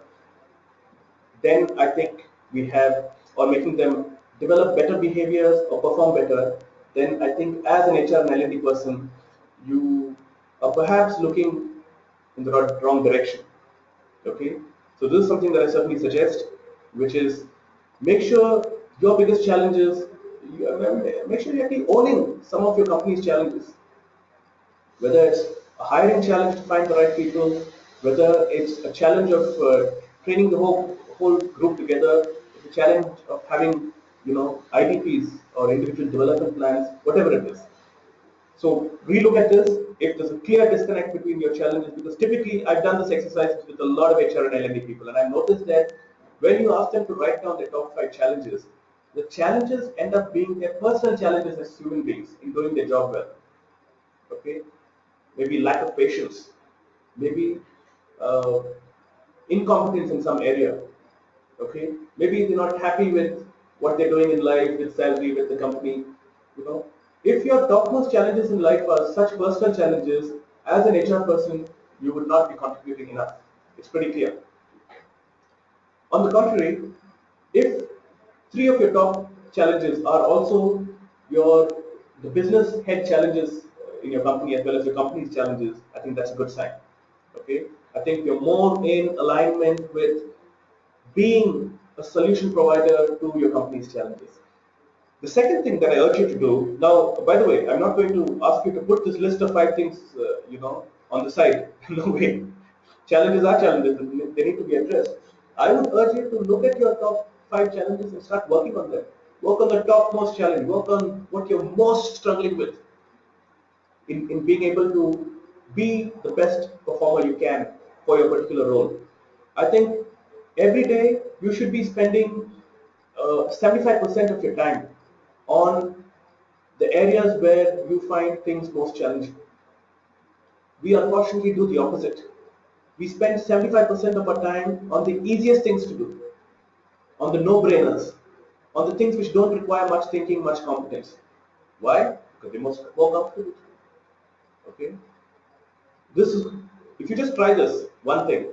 then I think we have, or making them develop better behaviors or perform better, then I think as an HR and L&D person, you are perhaps looking in the wrong direction. Okay, so this is something that I certainly suggest. which is make sure your biggest challenges, make sure you're actually owning some of your company's challenges, whether it's a hiring challenge to find the right people, whether it's a challenge of training the whole group together, it's a challenge of having IDPs or individual development plans, whatever it is. So relook at this. If there's a clear disconnect between your challenges, because typically I've done this exercise with a lot of HR and L&D people, and I've noticed that when you ask them to write down their top 5 challenges, the challenges end up being their personal challenges as human beings in doing their job well. Okay, maybe lack of patience, maybe uh, incompetence in some area. Okay, maybe they're not happy with what they're doing in life, with salary, with the company. You know, if your topmost challenges in life are such personal challenges, as an HR person, you would not be contributing enough. It's pretty clear. On the contrary, if 3 of your top challenges are also your the business head challenges in your company as well as your company's challenges, I think that's a good sign. Okay, I think you're more in alignment with being a solution provider to your company's challenges. The second thing that I urge you to do now, by the way, I'm not going to ask you to put this list of 5 things, on the side. No way. Challenges are challenges; they need to be addressed. I would urge you to look at your top 5 challenges and start working on them. Work on the topmost challenge. Work on what you're most struggling with in being able to be the best performer you can for your particular role. I think every day you should be spending 75% of your time on the areas where you find things most challenging. We unfortunately do the opposite. We spend 75% of our time on the easiest things to do, on the no-brainers, on the things which don't require much thinking, much competence. Why? Because they're more comfortable. Okay. This is, if you just try this one thing,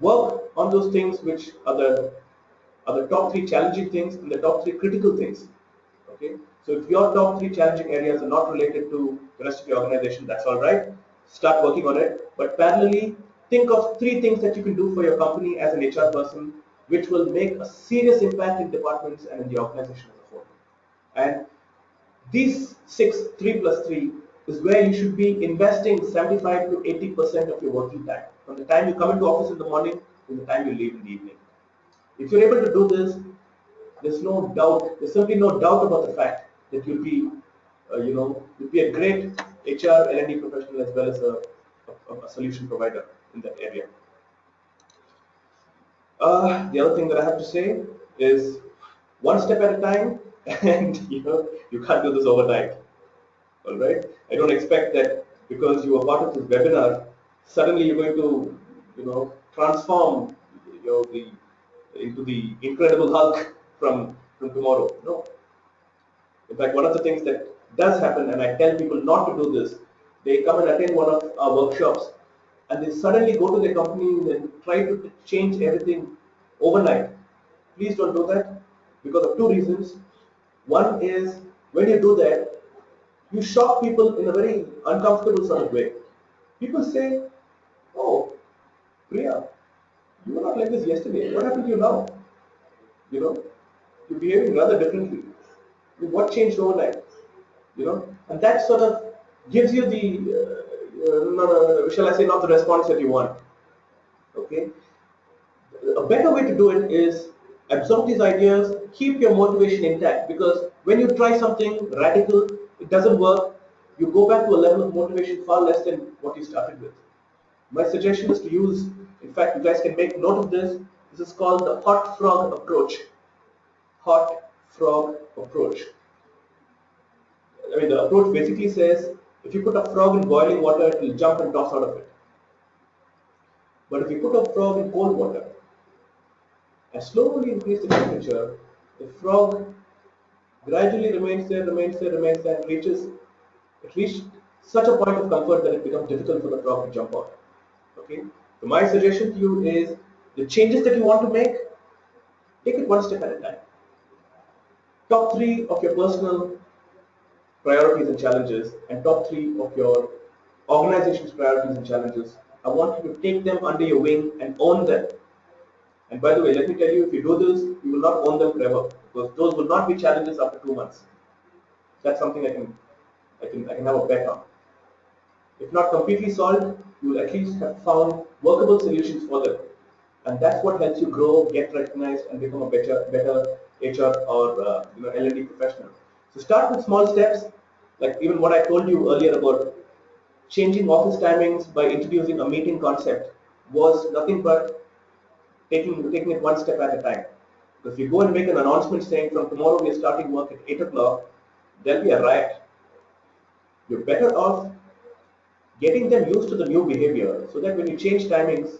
work on those things which are the top 3 challenging things and the top 3 critical things. Okay, so if your top 3 challenging areas are not related to the rest of your organization, that's all right. Start working on it, but parallelly think of 3 things that you can do for your company as an HR person, which will make a serious impact in departments and in the organization as a whole. And these 3 plus 3 is where you should be investing 75 to 80% of your working time, from the time you come into office in the morning to the time you leave in the evening. If you're able to do this, there's simply no doubt about the fact that you'll be a great HR L&D professional as well as a solution provider in that area. The other thing that I have to say is one step at a time, and you can't do this overnight. All right. I don't expect that because you are part of this webinar, suddenly you're going to, transform, into the Incredible Hulk from tomorrow. No. In fact, one of the things that does happen, and I tell people not to do this, they come and attend one of our workshops, and they suddenly go to their company and try to change everything overnight. Please don't do that because of 2 reasons. One is when you do that, you shock people in a very uncomfortable sort of way. People say, "Oh, Priya, you were not like this yesterday. What happened to you now? You know, you're behaving rather differently. What changed overnight? And that sort of gives you the, no, shall I say, not the response that you want. Okay, a better way to do it is absorb these ideas, keep your motivation intact, because when you try something radical, it doesn't work, you go back to a level of motivation far less than what you started with. My suggestion is to use, in fact, you guys can make note of this. This is called the hot frog approach. Hot frog approach. I mean, the approach basically says if you put a frog in boiling water, it will jump and toss out of it. But if you put a frog in cold water and slowly increase the temperature, the frog gradually remains there, and reaches such a point of comfort that it becomes difficult for the frog to jump out. Okay. So my suggestion to you is the changes that you want to make, take it one step at a time. Top 3 of your personal priorities and challenges, and top 3 of your organization's priorities and challenges. I want you to take them under your wing and own them, And by the way, let me tell you, if you do this, you will not own them forever, because those will not be challenges after 2 months. That's something I can have a bet on. If not completely solved, you will at least have found workable solutions for them. And that's what helps you grow, get recognized, and become a better HR or L&D professional. So start with small steps, like even what I told you earlier about changing office timings by introducing a meeting concept was nothing but taking it one step at a time. If you go and make an announcement saying from tomorrow we are starting work at 8 o'clock, there'll be a riot. You're better off getting them used to the new behavior so that when you change timings,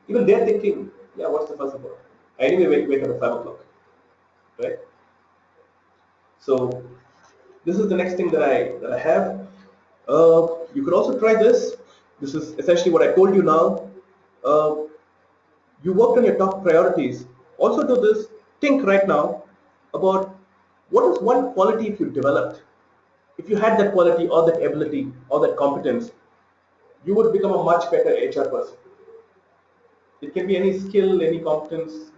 even they're thinking, yeah, what's the fuss about? I anyway wake up at 5 o'clock, right? So this is the next thing that I have. You could also try this. This is essentially what I told you now. Uh, you worked on your top priorities. Also do this. Think right now about what is one quality if you developed. If you had that quality or that ability or that competence, you would become a much better HR person. It can be any skill, any competence.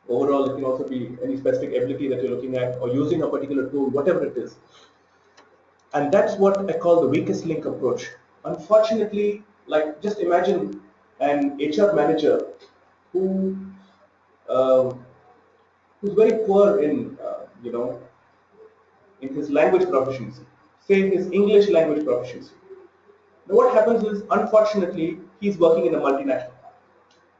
Overall, it can also be any specific ability that you're looking at or using a particular tool, whatever it is. And that's what I call the weakest link approach. Unfortunately, like just imagine an HR manager who um, who's very poor in in his language proficiency, say his English language proficiency. Now what happens is, unfortunately, he's working in a multinational.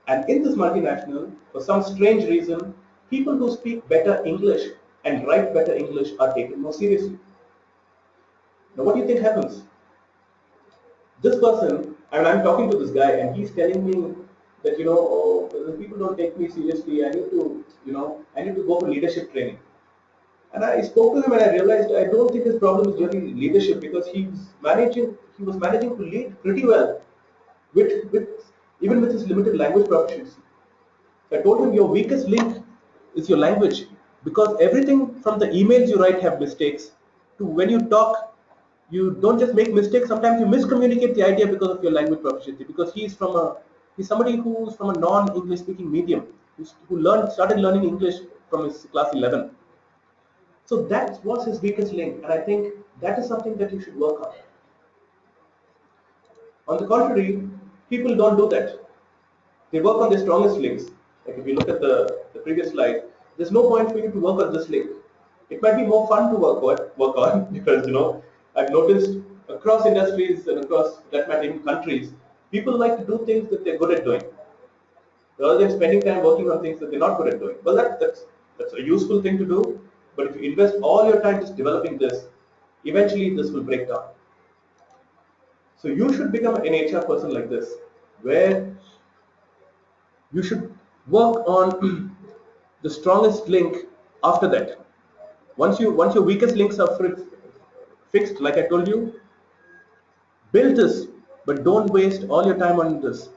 And in this multinational, for some strange reason, people who speak better English and write better English are taken more seriously. Now what do you think happens? This person, and I'm talking to this guy, and he's telling me that oh, the people don't take me seriously. I need to, I need to go for leadership training. And I spoke to him, and I realized I don't think his problem is really leadership, because he was managing to lead pretty well with even with his limited language proficiency. So I told him your weakest link is your language, because everything from the emails you write have mistakes to when you talk, you don't just make mistakes. Sometimes you miscommunicate the idea because of your language proficiency. Because he's somebody who's from a non-English speaking medium, who started learning English from his class 11. So that was his weakest link, and I think that is something that you should work on. On the contrary, people don't do that. They work on their strongest links. Like if you look at the previous slide, there's no point for you to work on this link. It might be more fun to work on because I've noticed across industries and across that matter even countries, people like to do things that they're good at doing rather than spending time working on things that they're not good at doing. Well, that's a useful thing to do, but if you invest all your time just developing this, eventually this will break down. So you should become an HR person like this, where you should work on the strongest link after that. Once your weakest links are fixed, like I told you, build this, but don't waste all your time on this.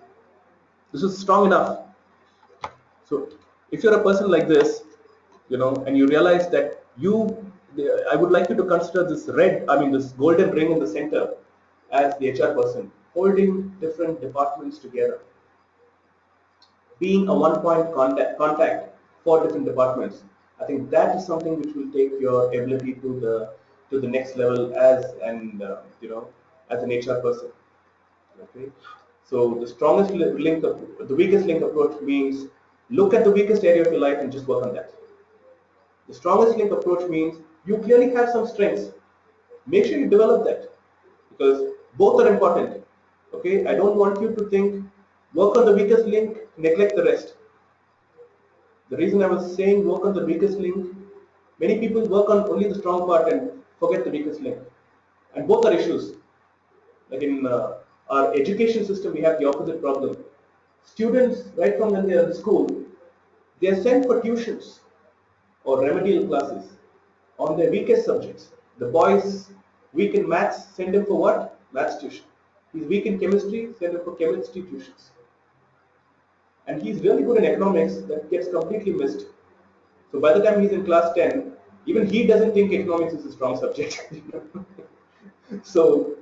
This is strong enough. So if you're a person like this, and you realize that I would like you to consider this golden ring in the center as the HR person, holding different departments together, being a one-point contact for different departments. I think that is something which will take your ability to the next level as an HR person. Okay, so the weakest link approach means look at the weakest area of your life and just work on that. The strongest link approach means you clearly have some strengths. Make sure you develop that, because both are important. Okay, I don't want you to think work on the weakest link, neglect the rest. The reason I was saying work on the weakest link, many people work on only the strong part and forget the weakest link. And both are issues. Like in our education system, we have the opposite problem. Students, right from when they are in school, they are sent for tuitions or remedial classes on their weakest subjects. The boys weak in maths, send him for what? Maths tuition. He's weak in chemistry, send him for chemistry tuitions. And he's really good in economics, that gets completely missed. So by the time he's in class 10, even he doesn't think economics is a strong subject. So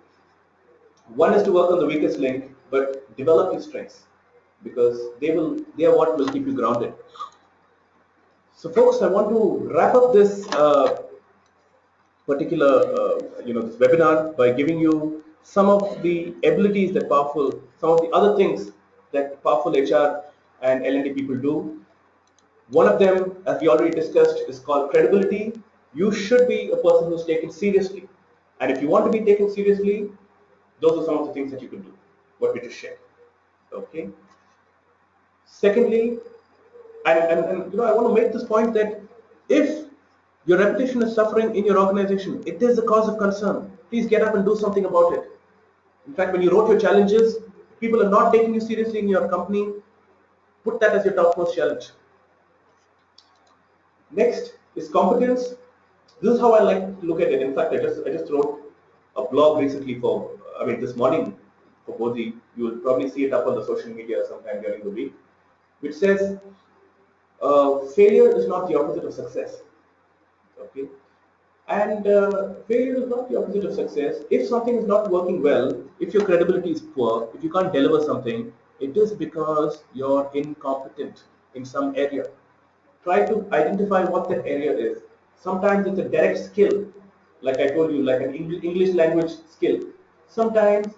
one is to work on the weakest link, but develop his strengths. because they are what will keep you grounded. So folks, I want to wrap up this particular this webinar by giving you some of the abilities that some of the other things that powerful HR and L&D people do. One of them, as we already discussed, is called credibility. You should be a person who's taken seriously, and if you want to be taken seriously, those are some of the things that you can do. What we just shared. Okay. Secondly, and I want to make this point that if your reputation is suffering in your organization, it is a cause of concern. Please get up and do something about it. In fact, when you wrote your challenges, people are not taking you seriously in your company. Put that as your topmost challenge. Next is competence. This is how I like to look at it. In fact, I just wrote a blog recently this morning for Bodhi. You will probably see it up on the social media sometime during the week, which says failure is not the opposite of success. Okay, and failure is not the opposite of success. If something is not working well, if your credibility is poor, if you can't deliver something, it is because you're incompetent in some area. Try to identify what that area is. Sometimes it's a direct skill, like I told you, like an English language skill. Sometimes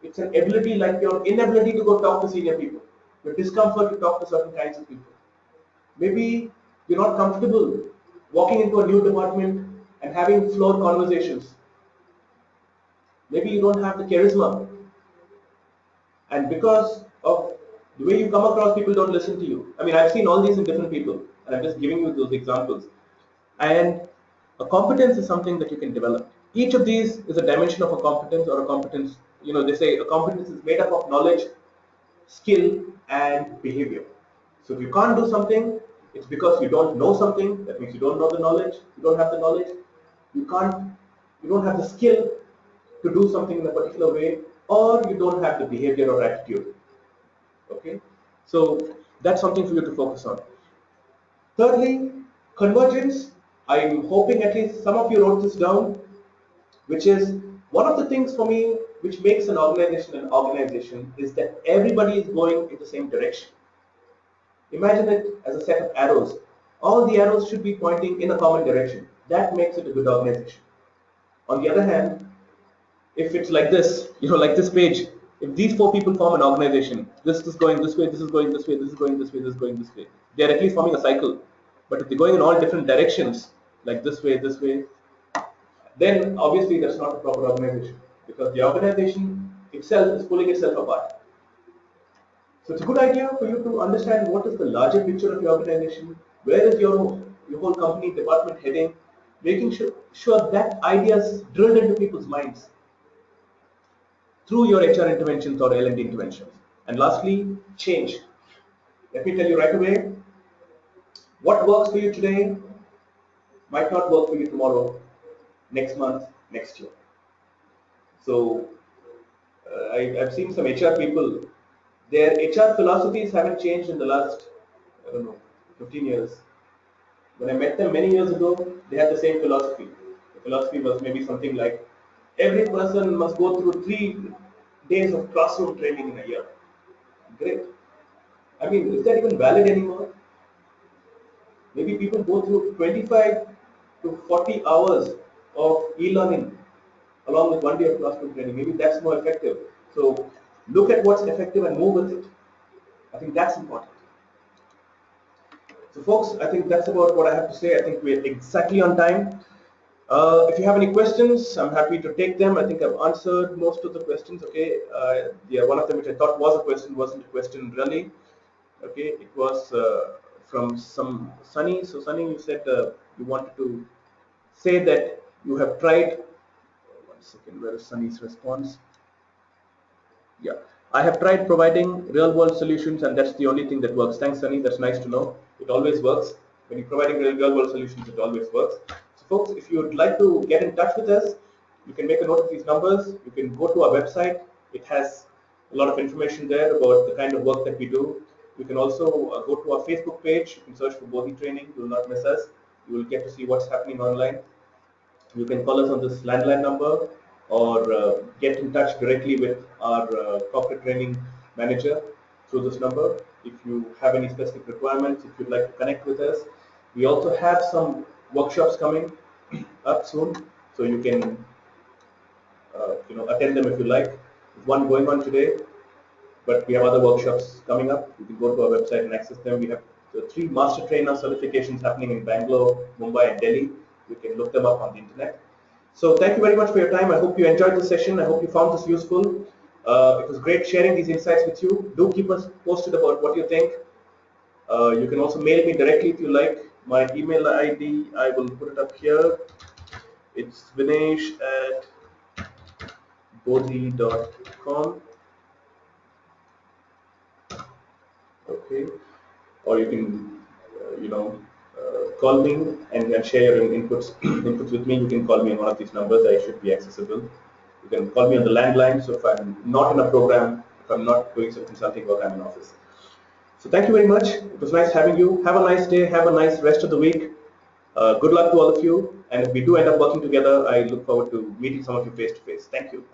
it's an ability, like your inability to go talk to senior people, your discomfort to talk to certain kinds of people. Maybe you're not comfortable walking into a new department and having floor conversations. Maybe you don't have the charisma, and because of the way you come across, people don't listen to you. I mean, I've seen all these in different people, and I'm just giving you those examples. And a competence is something that you can develop. Each of these is a dimension of a competence, or a competence. They say a competence is made up of knowledge, skill, and behavior. So if you can't do something, it's because you don't know something. That means you don't know the knowledge. You don't have the knowledge. You can't. You don't have the skill to do something in a particular way, or you don't have the behavior or attitude. Okay, so that's something for you to focus on. Thirdly, convergence. I'm hoping at least some of you wrote this down, which is one of the things for me which makes an organization is that everybody is going in the same direction. Imagine it as a set of arrows. All the arrows should be pointing in a common direction. That makes it a good organization. On the other hand, if it's like this, like this page, if these four people form an organization, this is going this way, this is going this way, this is going this way, this is going this way, they're at least forming a cycle. But if they're going in all different directions, like this way, then obviously that's not a proper organization, because the organization itself is pulling itself apart. So it's a good idea for you to understand what is the larger picture of your organization, where is your whole company department heading, making sure that idea is drilled into people's minds through your HR interventions or L&D interventions. And lastly, change. Let me tell you right away, what works for you today might not work for you tomorrow, next month, next year. So I've seen some HR people, their HR philosophies haven't changed in the last, I don't know, 15 years. When I met them many years ago, they had the same philosophy. The philosophy was maybe something like, every person must go through 3 days of classroom training in a year. Great. I mean, is that even valid anymore? Maybe people go through 25 to 40 hours of e-learning along with 1 day of classroom training. Maybe that's more effective. So look at what's effective and move with it. I think that's important. So folks, I think that's about what I have to say. I think we're exactly on time. If you have any questions, I'm happy to take them. I think I've answered most of the questions. Okay. Yeah, one of them which I thought was a question wasn't a question really. Okay, it was from some Sunny. So Sunny, you said you wanted to say that you have tried. One second, where is Sunny's response? Yeah, I have tried providing real-world solutions, and that's the only thing that works. Thanks, Sunny. That's nice to know. It always works. When you're providing real-world solutions, it always works. So, folks, if you would like to get in touch with us, you can make a note of these numbers. You can go to our website. It has a lot of information there about the kind of work that we do. You can also go to our Facebook page. You can search for Bodhi Training. You will not miss us. You will get to see what's happening online. You can call us on this landline number, or get in touch directly with our corporate training manager. through this number. If you have any specific requirements, if you'd like to connect with us, we also have some workshops coming up soon, so you can attend them if you like. There's one going on today, but we have other workshops coming up. You can go to our website and access them. We have the 3 master trainer certifications happening in Bangalore, Mumbai, and Delhi. You can look them up on the internet. So thank you very much for your time. I hope you enjoyed this session. I hope you found this useful. It was great sharing these insights with you. Do keep us posted about what you think. You can also mail me directly if you like. My email ID, I will put it up here. It's vinesh@bodhi.com. Okay, or you can call me and share your inputs inputs with me. You can call me on one of these numbers. I should be accessible. You can call me on the landline. So if I'm not in a program, if I'm not doing some consulting work, I'm in office. So thank you very much. It was nice having you. Have a nice day. Have a nice rest of the week. Good luck to all of you. And if we do end up working together, I look forward to meeting some of you face to face. Thank you.